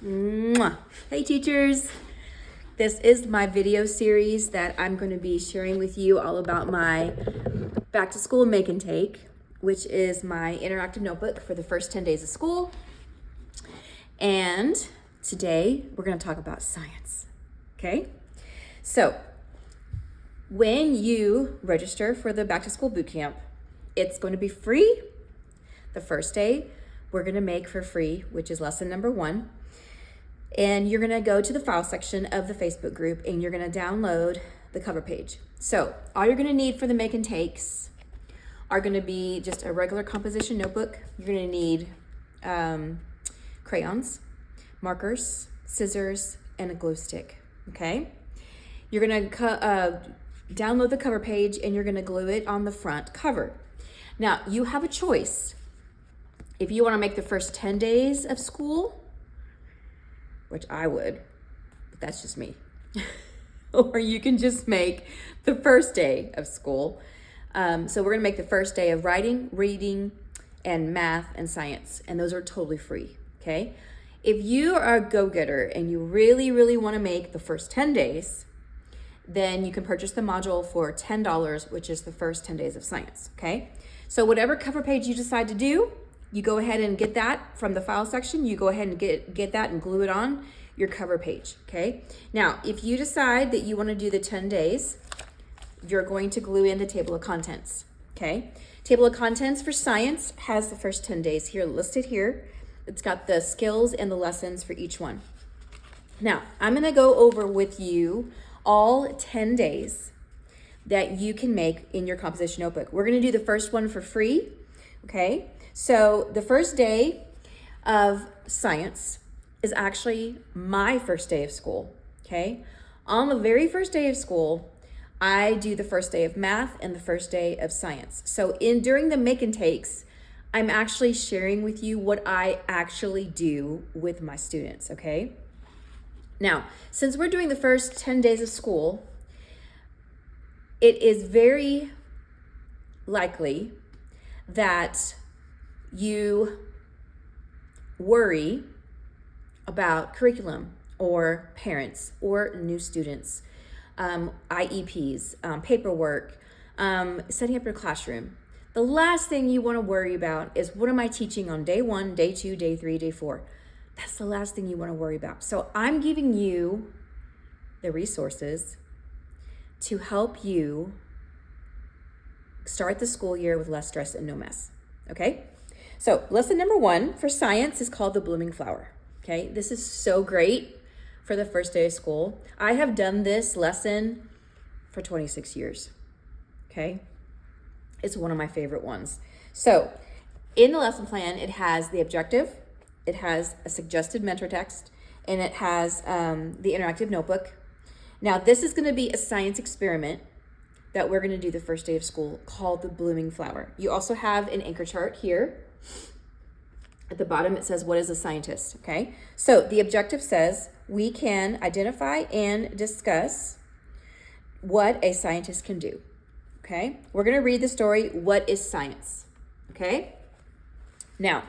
Mwah. Hey teachers, this is my video series that I'm going to be sharing with you all about my back to school make and take, which is my interactive notebook for the first 10 days of school. And today we're going to talk about science. Okay, so when you register for the back to school boot camp, it's going to be free. The first day we're going to make for free, which is lesson number 1. And you're gonna go to the file section of the Facebook group and you're gonna download the cover page. So all you're gonna need for the make and takes are gonna be just a regular composition notebook. You're gonna need crayons, markers, scissors, and a glue stick, okay? You're gonna download the cover page and you're gonna glue it on the front cover. Now, you have a choice. If you wanna make the first 10 days of school, which I would, but that's just me. Or you can just make the first day of school. So we're gonna make the first day of writing, reading, and math and science, and those are totally free, okay? If you are a go-getter and you really, really wanna make the first 10 days, then you can purchase the module for $10, which is the first 10 days of science, okay? So whatever cover page you decide to do, you go ahead and get that from the file section. You go ahead and get that and glue it on your cover page, okay? Now, if you decide that you want to do the 10 days, you're going to glue in the table of contents, okay? Table of contents for science has the first 10 days here listed here. It's got the skills and the lessons for each one. Now, I'm going to go over with you all 10 days that you can make in your composition notebook. We're going to do the first one for free, okay? So the first day of science is actually my first day of school, okay? On the very first day of school, I do the first day of math and the first day of science. So during the make and takes, I'm actually sharing with you what I actually do with my students, okay? Now, since we're doing the first 10 days of school, it is very likely that you worry about curriculum or parents or new students, IEPs, paperwork, setting up your classroom. The last thing you want to worry about is, what am I teaching on day 1, day 2, day 3, day 4? That's the last thing you want to worry about. So I'm giving you the resources to help you start the school year with less stress and no mess, okay? So lesson number 1 for science is called the blooming flower, okay? This is so great for the first day of school. I have done this lesson for 26 years, okay? It's one of my favorite ones. So in the lesson plan, it has the objective, it has a suggested mentor text, and it has the interactive notebook. Now this is gonna be a science experiment that we're gonna do the first day of school called the blooming flower. You also have an anchor chart here. At the bottom, it says, what is a scientist, okay? So the objective says, we can identify and discuss what a scientist can do, okay? We're gonna read the story, What is Science, okay? Now,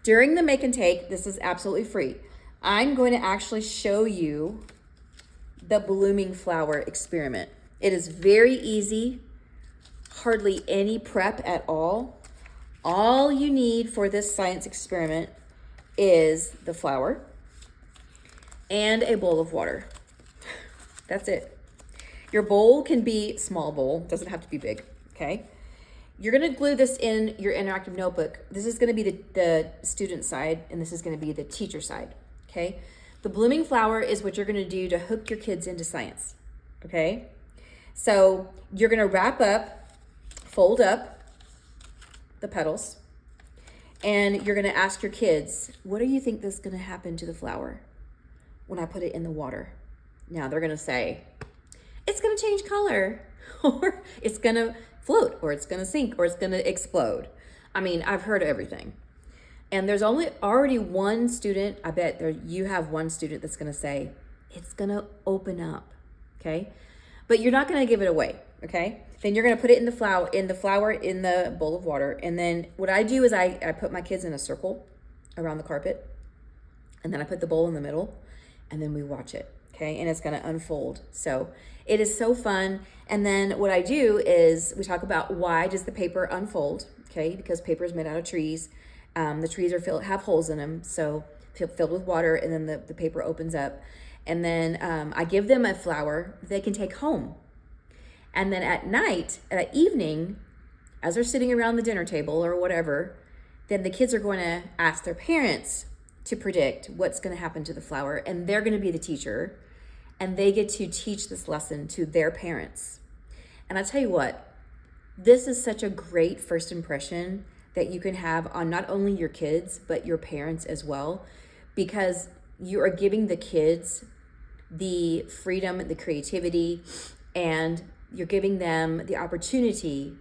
during the make and take, this is absolutely free. I'm going to actually show you the blooming flower experiment. It is very easy, hardly any prep at all. All you need for this science experiment is the flower and a bowl of water. That's it. Your bowl can be small bowl, doesn't have to be big, okay? You're gonna glue this in your interactive notebook. This is gonna be the student side and this is gonna be the teacher side, okay? The blooming flower is what you're gonna do to hook your kids into science, okay? So you're gonna wrap up, fold up the petals, and you're gonna ask your kids, what do you think is gonna happen to the flower when I put it in the water? Now they're gonna say, it's gonna change color, or it's gonna float, or it's gonna sink, or it's gonna explode. I mean, I've heard everything. And there's already one student, I bet you have one student that's gonna say, it's gonna open up, okay? But you're not gonna give it away, okay? Then you're gonna put it in the flower in the bowl of water. And then what I do is I put my kids in a circle around the carpet. And then I put the bowl in the middle, and then we watch it, okay? And it's gonna unfold. So it is so fun. And then what I do is we talk about why does the paper unfold, okay? Because paper is made out of trees. The trees are have holes in them, so filled with water, and then the paper opens up. And then I give them a flower they can take home. And then at night, at evening, as they're sitting around the dinner table or whatever, then the kids are going to ask their parents to predict what's going to happen to the flower, and they're going to be the teacher, and they get to teach this lesson to their parents. And I tell you what, this is such a great first impression that you can have on not only your kids, but your parents as well, because you are giving the kids the freedom, the creativity, and you're giving them the opportunity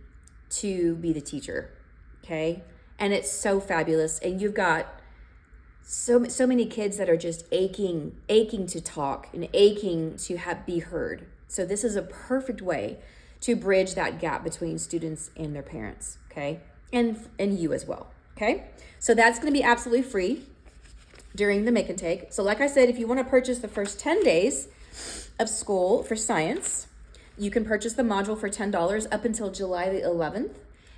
to be the teacher, okay? And it's so fabulous. And you've got so many kids that are just aching to talk and aching to be heard. So this is a perfect way to bridge that gap between students and their parents, okay? And you as well, okay? So that's gonna be absolutely free during the Make and Take. So like I said, if you wanna purchase the first 10 days of school for science, you can purchase the module for $10 up until July the 11th.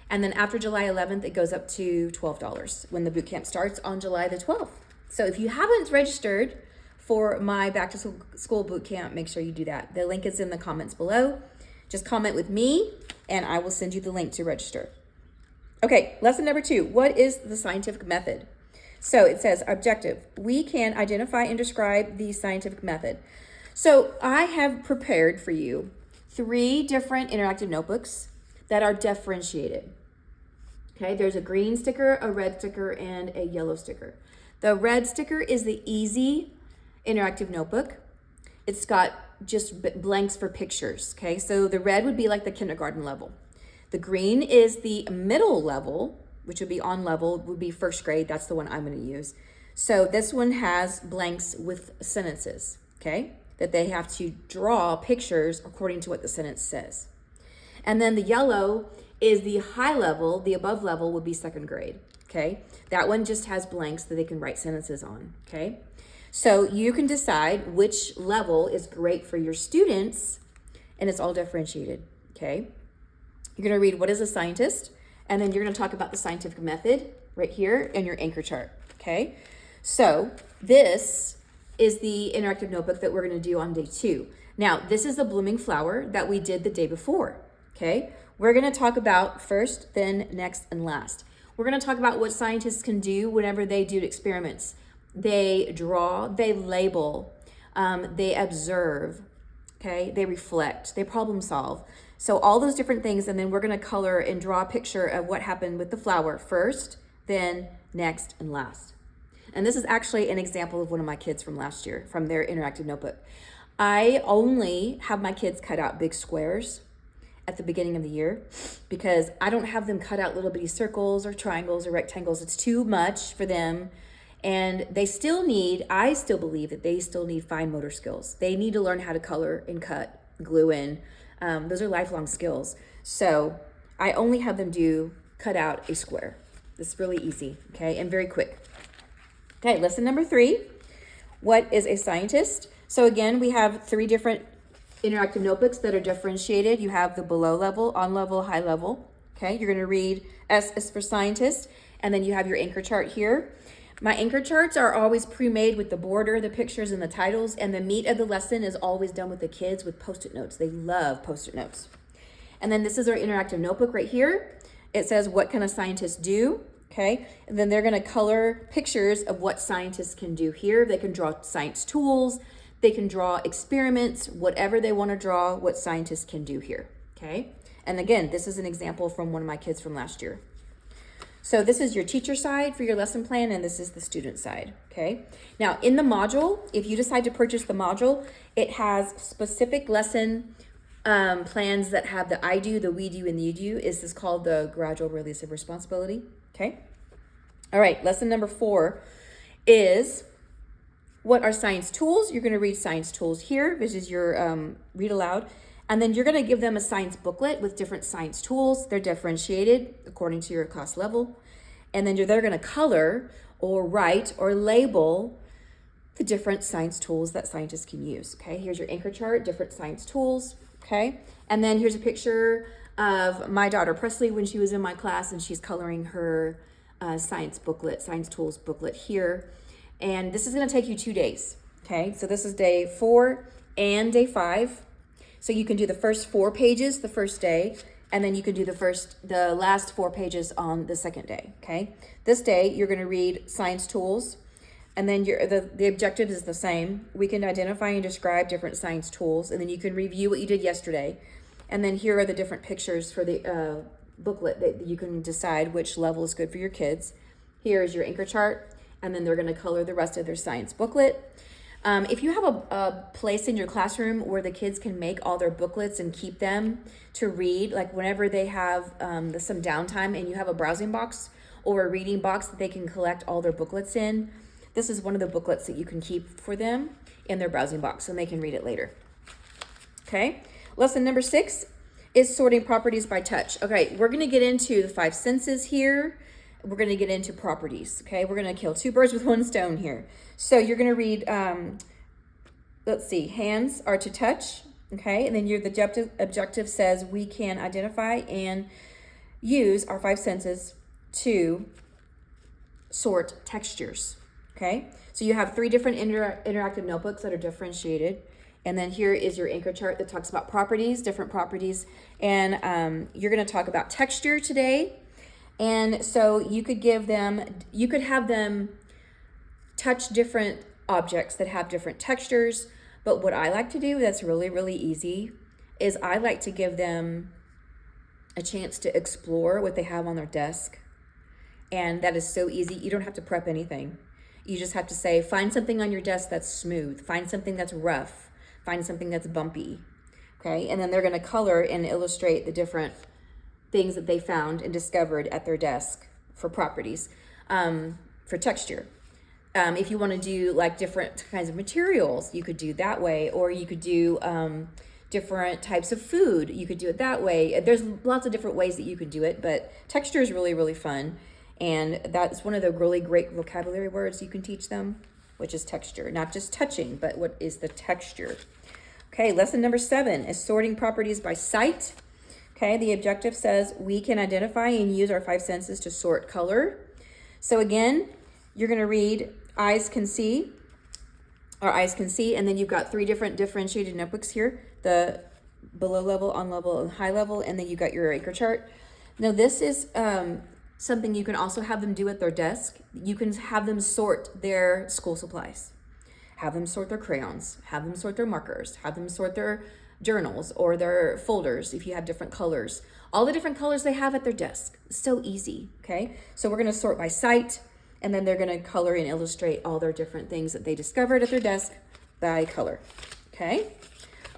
And then after July 11th, it goes up to $12 when the boot camp starts on July the 12th. So if you haven't registered for my back to school boot camp, make sure you do that. The link is in the comments below. Just comment with me and I will send you the link to register. Okay, lesson number 2, what is the scientific method? So it says objective. We can identify and describe the scientific method. So I have prepared for you 3 different interactive notebooks that are differentiated. Okay, there's a green sticker, a red sticker, and a yellow sticker. The red sticker is the easy interactive notebook. It's got just blanks for pictures, okay? So the red would be like the kindergarten level. The green is the middle level, which would be on level, would be first grade. That's the one I'm gonna use. So this one has blanks with sentences, okay? That they have to draw pictures according to what the sentence says. And then the yellow is the high level, the above level would be second grade, okay? That one just has blanks that they can write sentences on, okay? So you can decide which level is great for your students, and it's all differentiated, okay? You're gonna read what is a scientist, and then you're gonna talk about the scientific method right here in your anchor chart, okay? So this is the interactive notebook that we're gonna do on day 2. Now, this is the blooming flower that we did the day before, okay? We're gonna talk about first, then next, and last. We're gonna talk about what scientists can do whenever they do experiments. They draw, they label, they observe, okay? They reflect, they problem solve. So all those different things, and then we're gonna color and draw a picture of what happened with the flower first, then next, and last. And this is actually an example of one of my kids from last year, from their interactive notebook. I only have my kids cut out big squares at the beginning of the year because I don't have them cut out little bitty circles or triangles or rectangles. It's too much for them. And I still believe that they still need fine motor skills. They need to learn how to color and cut, glue in. Those are lifelong skills. So I only have them cut out a square. It's really easy, okay, and very quick. Okay, lesson number 3, what is a scientist? So again, we have 3 different interactive notebooks that are differentiated. You have the below level, on level, high level. Okay, you're gonna read S is for scientist, and then you have your anchor chart here. My anchor charts are always pre-made with the border, the pictures, and the titles, and the meat of the lesson is always done with the kids with Post-it notes. They love Post-it notes. And then this is our interactive notebook right here. It says, what can a scientist do? Okay, and then they're gonna color pictures of what scientists can do here. They can draw science tools, they can draw experiments, whatever they wanna draw, what scientists can do here, okay? And again, this is an example from one of my kids from last year. So this is your teacher side for your lesson plan, and this is the student side, okay? Now in the module, if you decide to purchase the module, it has specific lesson plans that have the I do, the we do, and the you do. This is called the gradual release of responsibility, okay? All right, lesson number 4 is what are science tools? You're gonna read science tools here. This is your read aloud. And then you're gonna give them a science booklet with different science tools. They're differentiated according to your class level. And then they're gonna color or write or label the different science tools that scientists can use. Okay, here's your anchor chart, different science tools. Okay, and then here's a picture of my daughter Presley when she was in my class, and she's coloring her science booklet, science tools booklet here. And this is going to take you 2 days. Okay, so this is day 4 and day 5. So you can do the first 4 pages the first day, and then you can do the last 4 pages on the second day. Okay, this day you're going to read science tools, and then the objective is the same. We can identify and describe different science tools, and then you can review what you did yesterday. And then here are the different pictures for the booklet that you can decide which level is good for your kids. Here is your anchor chart, and then they're going to color the rest of their science booklet. If you have a place in your classroom where the kids can make all their booklets and keep them to read, like whenever they have some downtime and you have a browsing box or a reading box that they can collect all their booklets in, this is one of the booklets that you can keep for them in their browsing box and they can read it later. Okay, lesson number 6 is sorting properties by touch. Okay, we're going to get into the 5 senses here. We're going to get into properties. Okay, we're going to kill 2 birds with 1 stone here. So you're going to read, let's see, hands are to touch. Okay, and then the objective says we can identify and use our 5 senses to sort textures. Okay, so you have 3 different interactive notebooks that are differentiated. And then here is your anchor chart that talks about properties, different properties. And you're going to talk about texture today. And so you could have them touch different objects that have different textures. But what I like to do that's really, really easy is I like to give them a chance to explore what they have on their desk. And that is so easy. You don't have to prep anything. You just have to say, find something on your desk that's smooth. Find something that's rough. Find something that's bumpy. Okay, and then they're going to color and illustrate the different things that they found and discovered at their desk for properties, for texture. If you want to do like different kinds of materials, you could do that way, or you could do different types of food. You could do it that way. There's lots of different ways that you could do it, but texture is really, really fun. And that's one of the really great vocabulary words you can teach them, which is texture. Not just touching, but what is the texture. Okay, lesson number 7 is sorting properties by sight. Okay, the objective says we can identify and use our 5 senses to sort color. So again, you're going to read eyes can see, and then you've got 3 different differentiated notebooks here, the below level, on level, and high level, and then you got your anchor chart. Now this is something you can also have them do at their desk. You can have them sort their school supplies, have them sort their crayons, have them sort their markers, have them sort their journals or their folders if you have different colors. All the different colors they have at their desk. So easy, okay? So we're going to sort by sight, and then they're going to color and illustrate all their different things that they discovered at their desk by color, okay?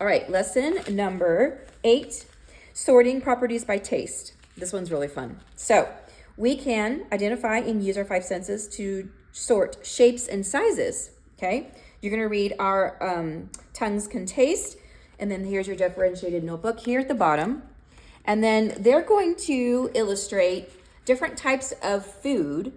All right, lesson number 8, sorting properties by taste. This one's really fun. So we can identify and use our 5 senses to sort shapes and sizes, okay? You're going to read our tongues can taste, and then here's your differentiated notebook here at the bottom. And then they're going to illustrate different types of food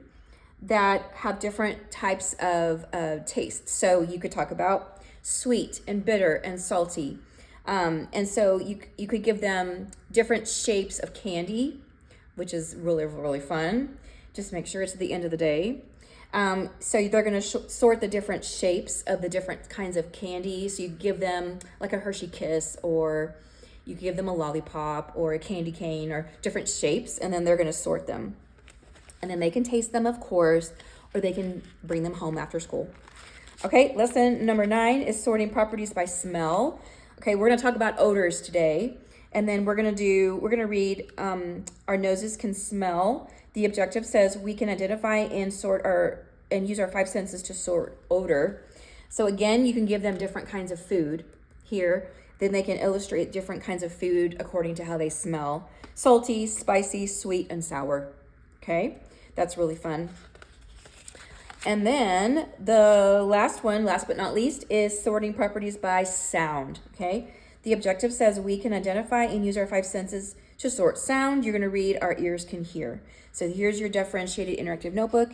that have different types of taste. So you could talk about sweet and bitter and salty. And so you could give them different shapes of candy, which is really, really fun. Just make sure it's at the end of the day. So they're going to sort the different shapes of the different kinds of candy. So you give them like a Hershey Kiss, or you give them a lollipop or a candy cane, or different shapes, and then they're going to sort them. And then they can taste them, of course, or they can bring them home after school. Okay, lesson number 9 is sorting properties by smell. Okay, we're going to talk about odors today. And then we're going to read our noses can smell. The objective says we can identify and and use our 5 senses to sort odor. So again, you can give them different kinds of food here. Then they can illustrate different kinds of food according to how they smell. Salty, spicy, sweet, and sour. Okay, that's really fun. And then the last one, last but not least, is sorting properties by sound. Okay, the objective says we can identify and use our 5 senses to sort sound. You're going to read our ears can hear. So here's your differentiated interactive notebook.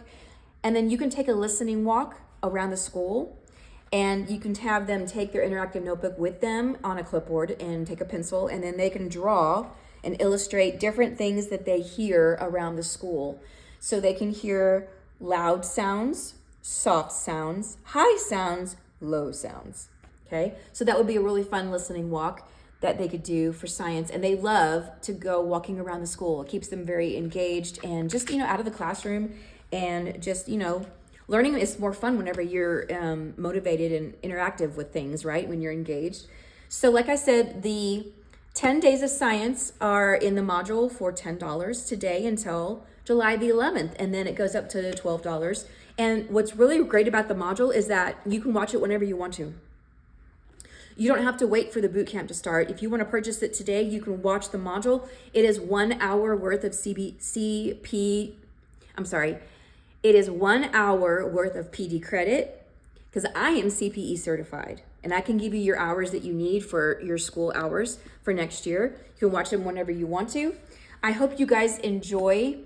And then you can take a listening walk around the school, And you can have them take their interactive notebook with them on a clipboard and take a pencil, and then they can draw and illustrate different things that they hear around the school. So they can hear loud sounds, soft sounds, high sounds, low sounds. Okay, so that would be a really fun listening walk that they could do for science. And they love to go walking around the school. It keeps them very engaged and just, out of the classroom, and just, learning is more fun whenever you're motivated and interactive with things, right? When you're engaged. So like I said, the 10 days of science are in the module for $10 today until July the 11th. And then it goes up to $12. And what's really great about the module is that you can watch it whenever you want to. You don't have to wait for the boot camp to start. If you want to purchase it today, you can watch the module. It is 1 hour worth of It is 1 hour worth of PD credit, because I am CPE certified and I can give you your hours that you need for your school hours for next year. You can watch them whenever you want to. I hope you guys enjoy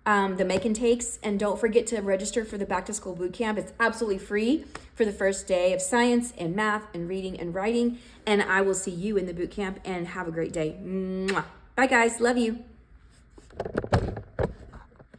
the make and takes, and don't forget to register for the back to school boot camp. It's absolutely free for the first day of science and math and reading and writing. And I will see you in the boot camp, and have a great day. Mwah. Bye guys, love you.